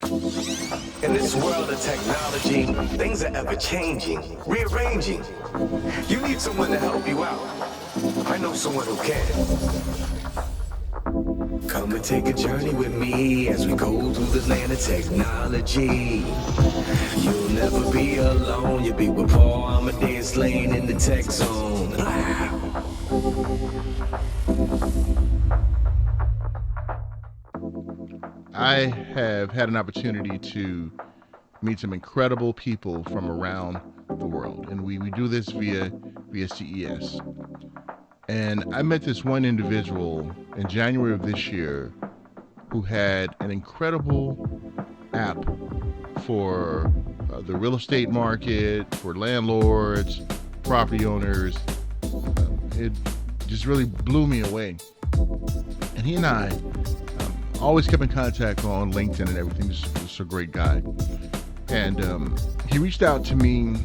In this world of technology, things are ever changing, rearranging. You need someone to help you out. I know someone who can. Come and take a journey with me as we go through the land of technology. You'll never be alone. You'll be with Paul Amadeus Lane in the tech zone. I have had an opportunity to meet some incredible people from around the world, and we do this via CES. And I met this one individual in January of this year who had an incredible app for the real estate market, for landlords, property owners. It just really blew me away. And he and I always kept in contact on LinkedIn and everything. Just a great guy. And he reached out to me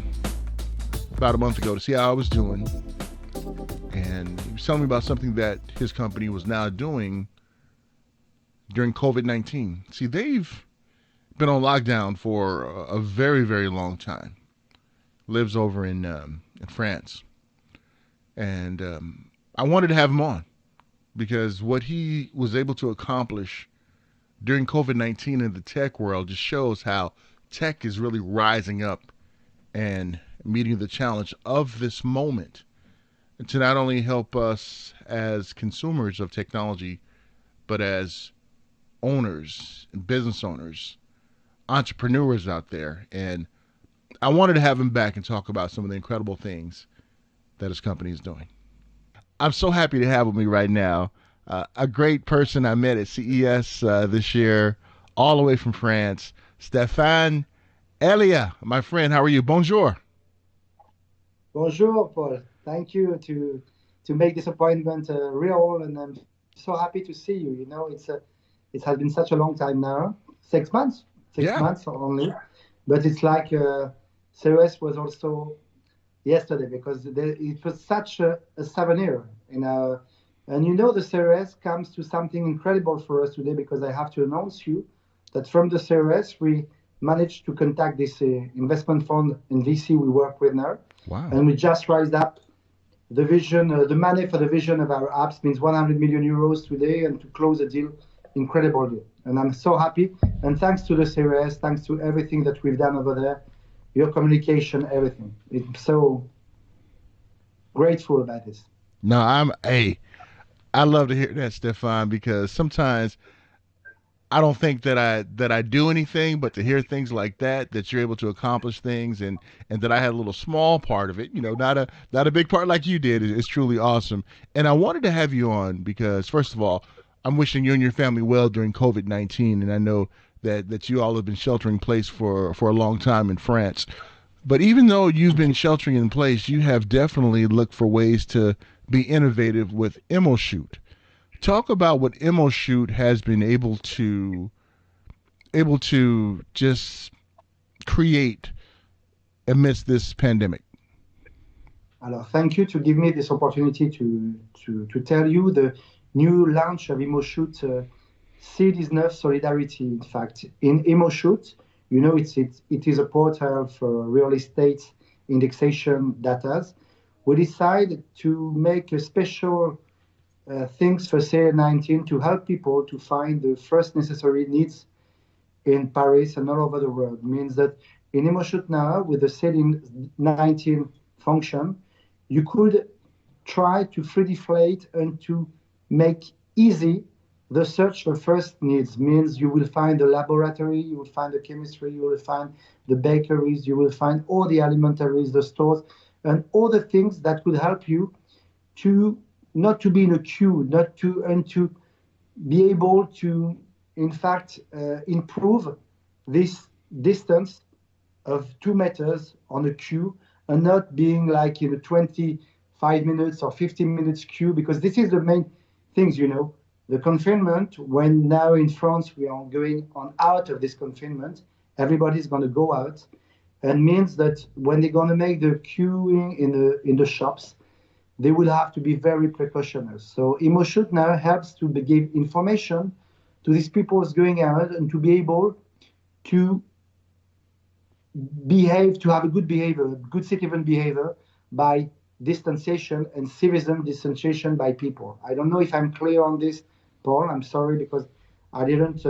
about a month ago to see how I was doing. And he was telling me about something that his company was now doing during COVID-19. See, they've been on lockdown for a very, very long time. Lives over in France. And I wanted to have him on because what he was able to accomplish during COVID-19 in the tech world just shows how tech is really rising up and meeting the challenge of this moment to not only help us as consumers of technology, but as owners, business owners, entrepreneurs out there. And I wanted to have him back and talk about some of the incredible things that his company is doing. I'm so happy to have with me right now a great person I met at CES this year, all the way from France, Stéphane Elia, my friend. How are you? Bonjour. Bonjour, Paul. Thank you to make this appointment real, and I'm so happy to see you. You know, it has been such a long time now, 6 months, six Yeah. months only, but it's like CES was also yesterday because it was such a souvenir, you know. And you know, the CES comes to something incredible for us today because I have to announce you that from the CES we managed to contact this investment fund in VC we work with now, Wow. and we just raised up the vision, the money for the vision of our apps means 100 million euros today, and to close a deal, incredible deal. And I'm so happy. And thanks to the CES, thanks to everything that we've done over there, your communication, everything. I'm so grateful about this. No, I love to hear that, Stefan, because sometimes I don't think that I do anything, but to hear things like that you're able to accomplish things, and that I had a little small part of it, not a big part like you did, is truly awesome. And I wanted to have you on because, first of all, I'm wishing you and your family well during COVID-19, and I know that you all have been sheltering in place for a long time in France. But even though you've been sheltering in place, you have definitely looked for ways to be innovative with Immoshoot. Talk about what Immoshoot has been able to just create amidst this pandemic. Alors, thank you to give me this opportunity to tell you the new launch of Immoshoot C19 Solidarity. In fact, in Immoshoot, you know, it is a portal for real estate indexation data. We decided to make a special things for CA19 to help people to find the first necessary needs in Paris and all over the world. Means that in Immoshoot now, with the CA19 function, you could try to free deflate and to make easy the search for first needs. Means you will find the laboratory, you will find the chemistry, you will find the bakeries, you will find all the alimentaries, the stores, and all the things that could help you to not to be in a queue, not to and to be able to, in fact, improve this distance of 2 meters on a queue and not being like in a 25 minutes or 15 minutes queue, because this is the main things, you know. The confinement, when now in France we are going on out of this confinement, everybody's going to go out, and means that when they're going to make the queuing in the shops, they will have to be very precautionary. So Immoshoot now helps to give information to these people going out and to be able to behave, to have a good behavior, good citizen behavior by distanciation and citizen distanciation by people. I don't know if I'm clear on this, Paul. I'm sorry because I didn't.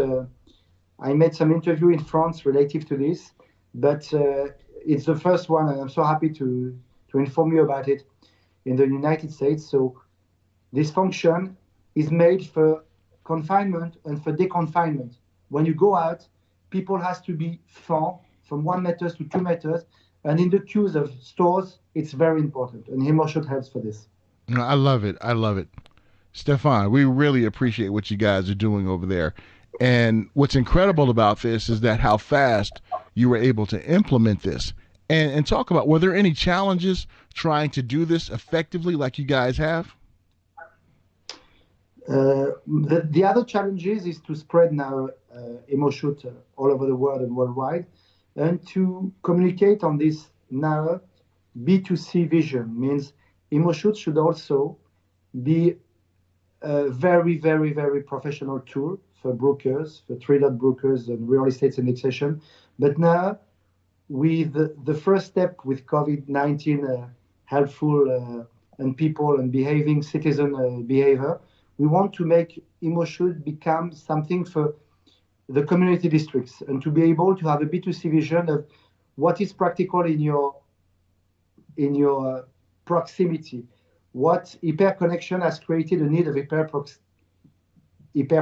I made some interview in France relative to this, but it's the first one, and I'm so happy to inform you about it in the United States. So this function is made for confinement and for deconfinement. When you go out, people has to be far from 1 meter to 2 meters, and in the queues of stores, it's very important. And Immoshoot helps for this. No, I love it. I love it. Stefan, we really appreciate what you guys are doing over there. And what's incredible about this is that how fast you were able to implement this. And talk about, were there any challenges trying to do this effectively like you guys have? The other challenges is to spread now Immoshoot all over the world and worldwide, and to communicate on this now B2C vision. Means Immoshoot should also be a very, very, very professional tool for brokers, for traded brokers and real estate indexation. But now, with the first step with COVID-19 helpful and people and behaving citizen behavior, we want to make Immoshoot become something for the community districts and to be able to have a B2C vision of what is practical in your proximity. What hyperconnection has created a need of hyper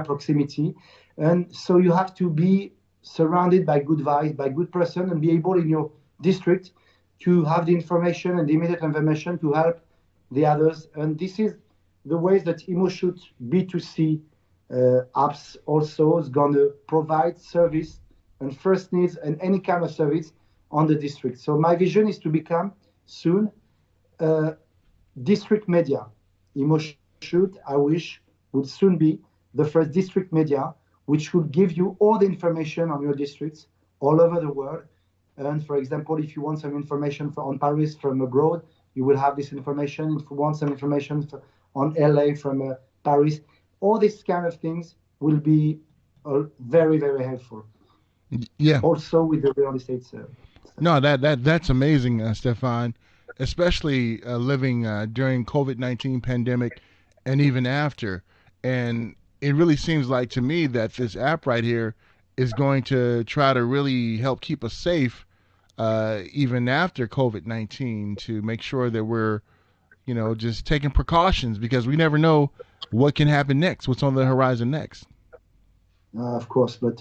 proximity. And so you have to be surrounded by good vibes, by good person, and be able in your district to have the information and the immediate information to help the others. And this is the ways that Immoshoot B2C apps also is going to provide service and first needs and any kind of service on the district. So my vision is to become soon district media. Immoshoot, I wish, would soon be the first district media, which would give you all the information on your districts all over the world. And for example, if you want some information on Paris from abroad, you will have this information. If you want some information on LA from Paris, all these kind of things will be very, very helpful. Yeah. Also with the real estate. No, that's amazing, Stefan. Especially living during COVID-19 pandemic and even after. And it really seems like to me that this app right here is going to try to really help keep us safe even after COVID-19 to make sure that we're, just taking precautions because we never know what can happen next, what's on the horizon next. Of course, but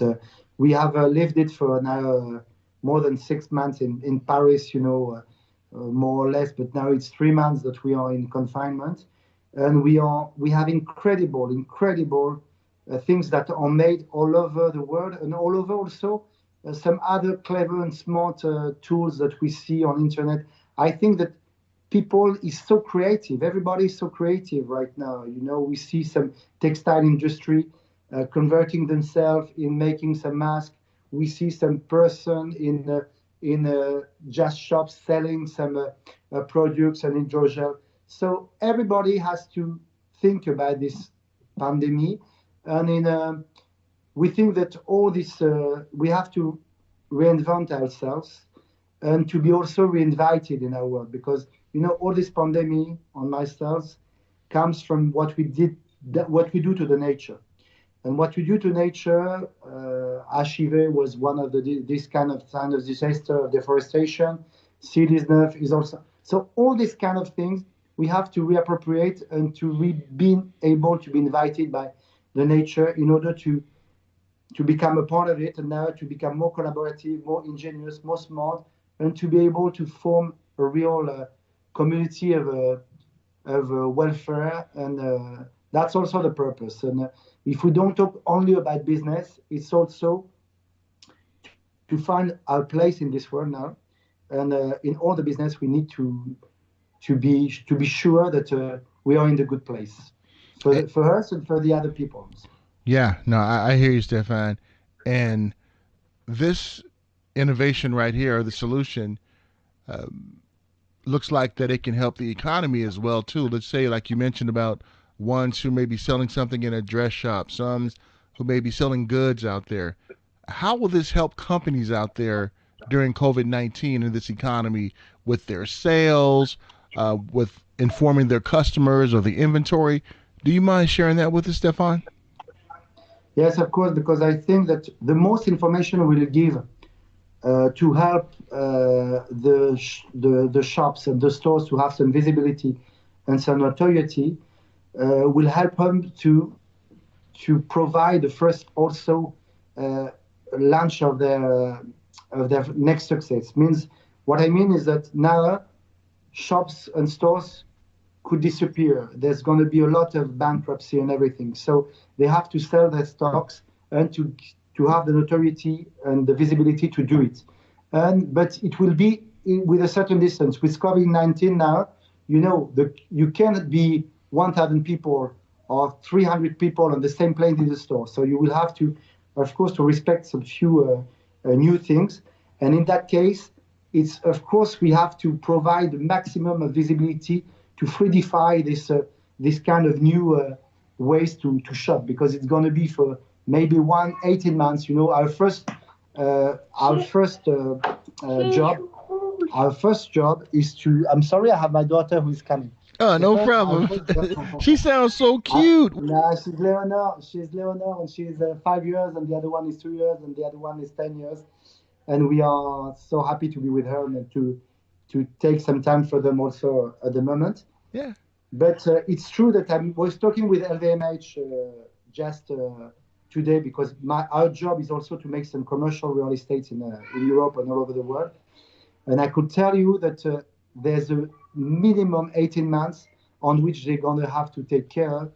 we have lived it for now more than 6 months in Paris, more or less, but now it's 3 months that we are in confinement, and we have incredible things that are made all over the world and all over also some other clever and smart tools that we see on internet. I think that people is so creative. Everybody is so creative right now. We see some textile industry converting themselves in making some masks. We see some person in just shops selling some products and hydrogel. So everybody has to think about this pandemic, and we think that all this we have to reinvent ourselves and to be also reinvited in our world, because all this pandemic on myself comes from what we do to the nature. And what we do to nature, Achive was one of this kind of disaster of deforestation. City19 is also. So all these kind of things we have to reappropriate and to be able to be invited by the nature in order to become a part of it, and now to become more collaborative, more ingenious, more smart, and to be able to form a real community of welfare. And that's also the purpose. And if we don't talk only about business, it's also to find our place in this world now. And in all the business, we need to be sure that we are in the good place for us and for the other people. Yeah, no, I hear you, Stefan. And this innovation right here, the solution, looks like that it can help the economy as well too. Let's say, like you mentioned, about ones who may be selling something in a dress shop, some who may be selling goods out there. How will this help companies out there during COVID-19 in this economy with their sales, with informing their customers or the inventory? Do you mind sharing that with us, Stefan? Yes, of course, because I think that the most information we'll give to help the shops and the stores to have some visibility and some notoriety will help them to provide the first also uh, launch of their next success. Means what I mean is that now shops and stores could disappear. There's going to be a lot of bankruptcy and everything. So they have to sell their stocks and to have the notoriety and the visibility to do it. And but it will be with a certain distance. With COVID-19 now, you cannot be 1,000 people or 300 people on the same plane in the store. So you will have to, of course, to respect some few new things. And in that case, it's of course we have to provide the maximum of visibility to fluidify this kind of new ways to shop, because it's going to be for maybe 18 months. Our first job, our first job is to. I'm sorry, I have my daughter who's coming. Oh, no problem. She sounds so cute. No, she's Leonor. She's Leonor, and she's 5 years, and the other one is 2 years, and the other one is 10 years. And we are so happy to be with her and to take some time for them also at the moment. Yeah. But it's true that I was talking with LVMH just today, because our job is also to make some commercial real estate in Europe and all over the world. And I could tell you that there's a minimum 18 months on which they're going to have to take care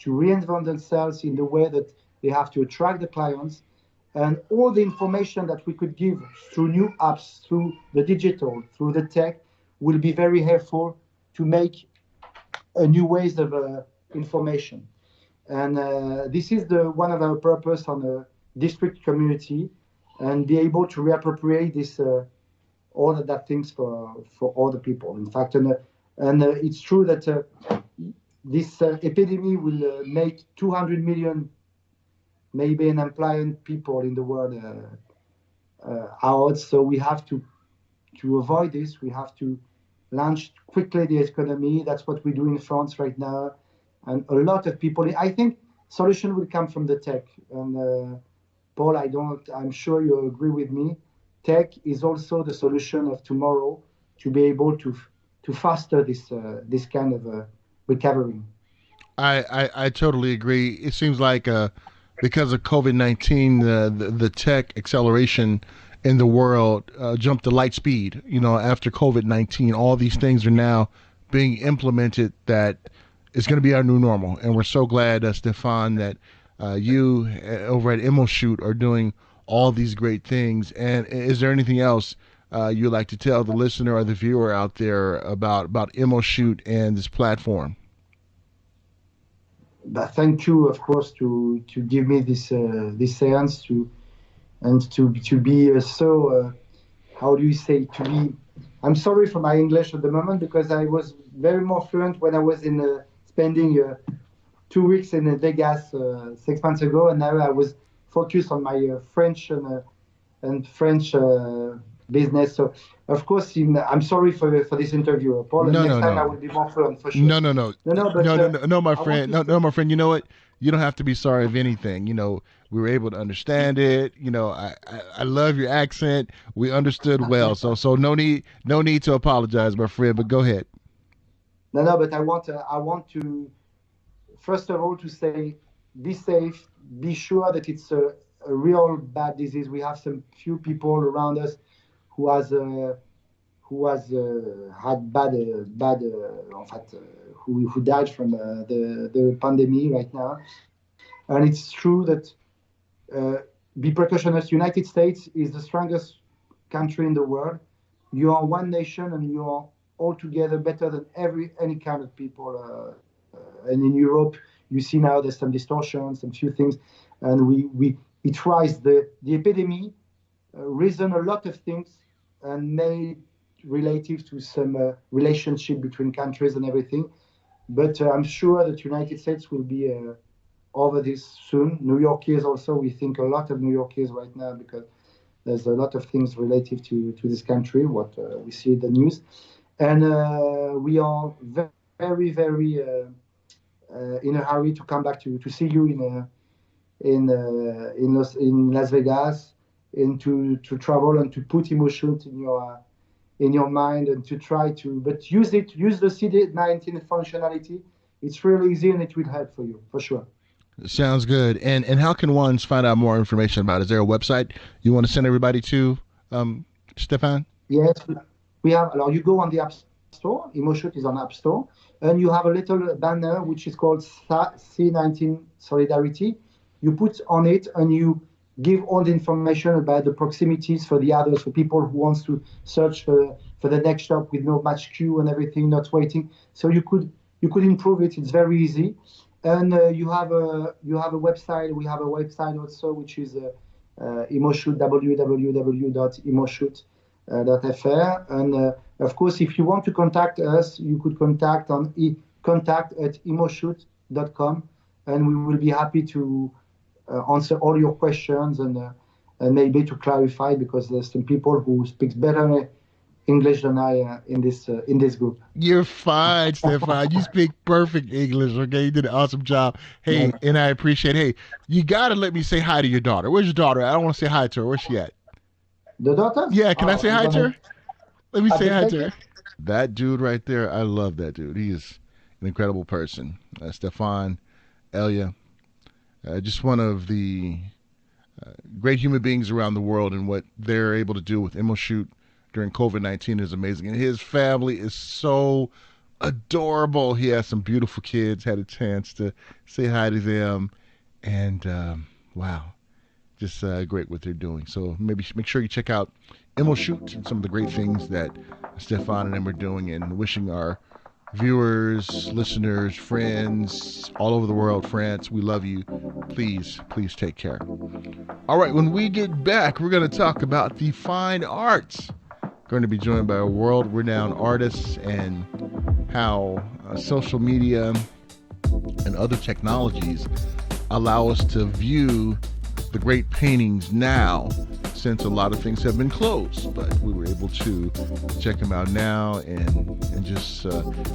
to reinvent themselves in the way that they have to attract the clients. And all the information that we could give through new apps, through the digital, through the tech, will be very helpful to make new ways of information. And this is one of our purpose on the district community, and be able to reappropriate this all of that things for all the people. In fact, and it's true that this epidemic will make 200 million maybe unemployed people in the world out. So we have to avoid this. We have to launch quickly the economy. That's what we do in France right now. And a lot of people, I think solution will come from the tech. And Paul, I'm sure you agree with me. Tech is also the solution of tomorrow to be able to foster this kind of recovery. I totally agree. It seems like because of COVID-19, the tech acceleration in the world jumped to light speed. After COVID-19, all these things are now being implemented that is going to be our new normal. And we're so glad, Stefan, that you over at Immoshoot are doing all these great things. And is there anything else you'd like to tell the listener or the viewer out there about Immoshoot and this platform? But thank you, of course, to give me this chance to be so how do you say, to be. I'm sorry for my English at the moment, because I was very more fluent when I was in spending 2 weeks in Vegas 6 months ago, and now I was focused on my French and French business. So of course, I'm sorry for this interview, Paul. And next time I will be more fluent for sure. No, my friend. No, my friend. You know what? You don't have to be sorry of anything. We were able to understand it. I love your accent. We understood well. So no need to apologize, my friend. But go ahead. No, but I want to first of all to say, be safe. Be sure that it's a real bad disease. We have some few people around us who has had bad en fait, who died from the pandemic right now. And it's true that be precautionist. United States is the strongest country in the world. You are one nation, and you are all together better than any kind of people. And in Europe, you see now there's some distortions, some few things, and it tries the epidemic, reason a lot of things, and made relative to some relationship between countries and everything. But I'm sure that United States will be over this soon. New Yorkers also, we think a lot of New Yorkers right now because there's a lot of things relative to this country, what we see in the news. And we are very, very in a hurry to come back to see you in Las Vegas, and to travel and to put Immoshoot in your mind and to try to, but use the CD19 functionality. It's really easy and it will help for you, for sure. Sounds good. And how can ones find out more information about it? Is there a website you want to send everybody to, Stefan? Yes, we have. You go on the App Store. Immoshoot is on App Store, and you have a little banner which is called C19 Solidarity. You put on it and you give all the information about the proximities for the others, for people who wants to search for the next shop with no match queue and everything, not waiting. So you could improve it. It's very easy, and you have a website. We have a website also, which is Immoshoot, www.immoshoot.fr. And of course, if you want to contact us, you could contact on contact@immoshoot.com, and we will be happy to answer all your questions and maybe to clarify, because there's some people who speak better English than I in this group. You're fine, Stefan. You speak perfect English, okay? You did an awesome job. Hey, and I appreciate, hey, you got to let me say hi to your daughter. Where's your daughter? I don't want to say hi to her. Where's she at? The daughter? Yeah, can I say hi to her? Let me say hi to her. it. That dude right there, I love that dude. He is an incredible person. Stefan, Elia, just one of the great human beings around the world, and what they're able to do with Immoshoot during COVID-19 is amazing. And his family is so adorable. He has some beautiful kids, had a chance to say hi to them. And wow, just great what they're doing. So maybe make sure you check out Immoshoot and some of the great things that Stefan and them are doing, and wishing our viewers, listeners, friends all over the world, France, we love you. Please take care. All right, when we get back, we're going to talk about the fine arts. Going to be joined by a world-renowned artist, and how social media and other technologies allow us to view the great paintings now, since a lot of things have been closed, but we were able to check them out now and just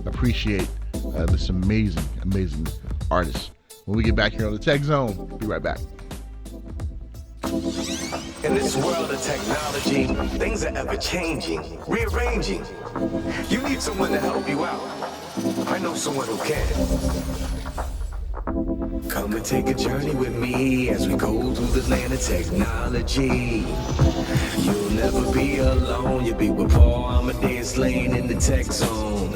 appreciate this amazing artist. When we get back here on the Tech Zone, we'll be right back. In this world of technology, things are ever changing, rearranging. You need someone to help you out. I know someone who can. Come and take a journey with me as we go through the land of technology. You'll never be alone. You'll be with Paul, Amadeus, Lane in the Tech Zone.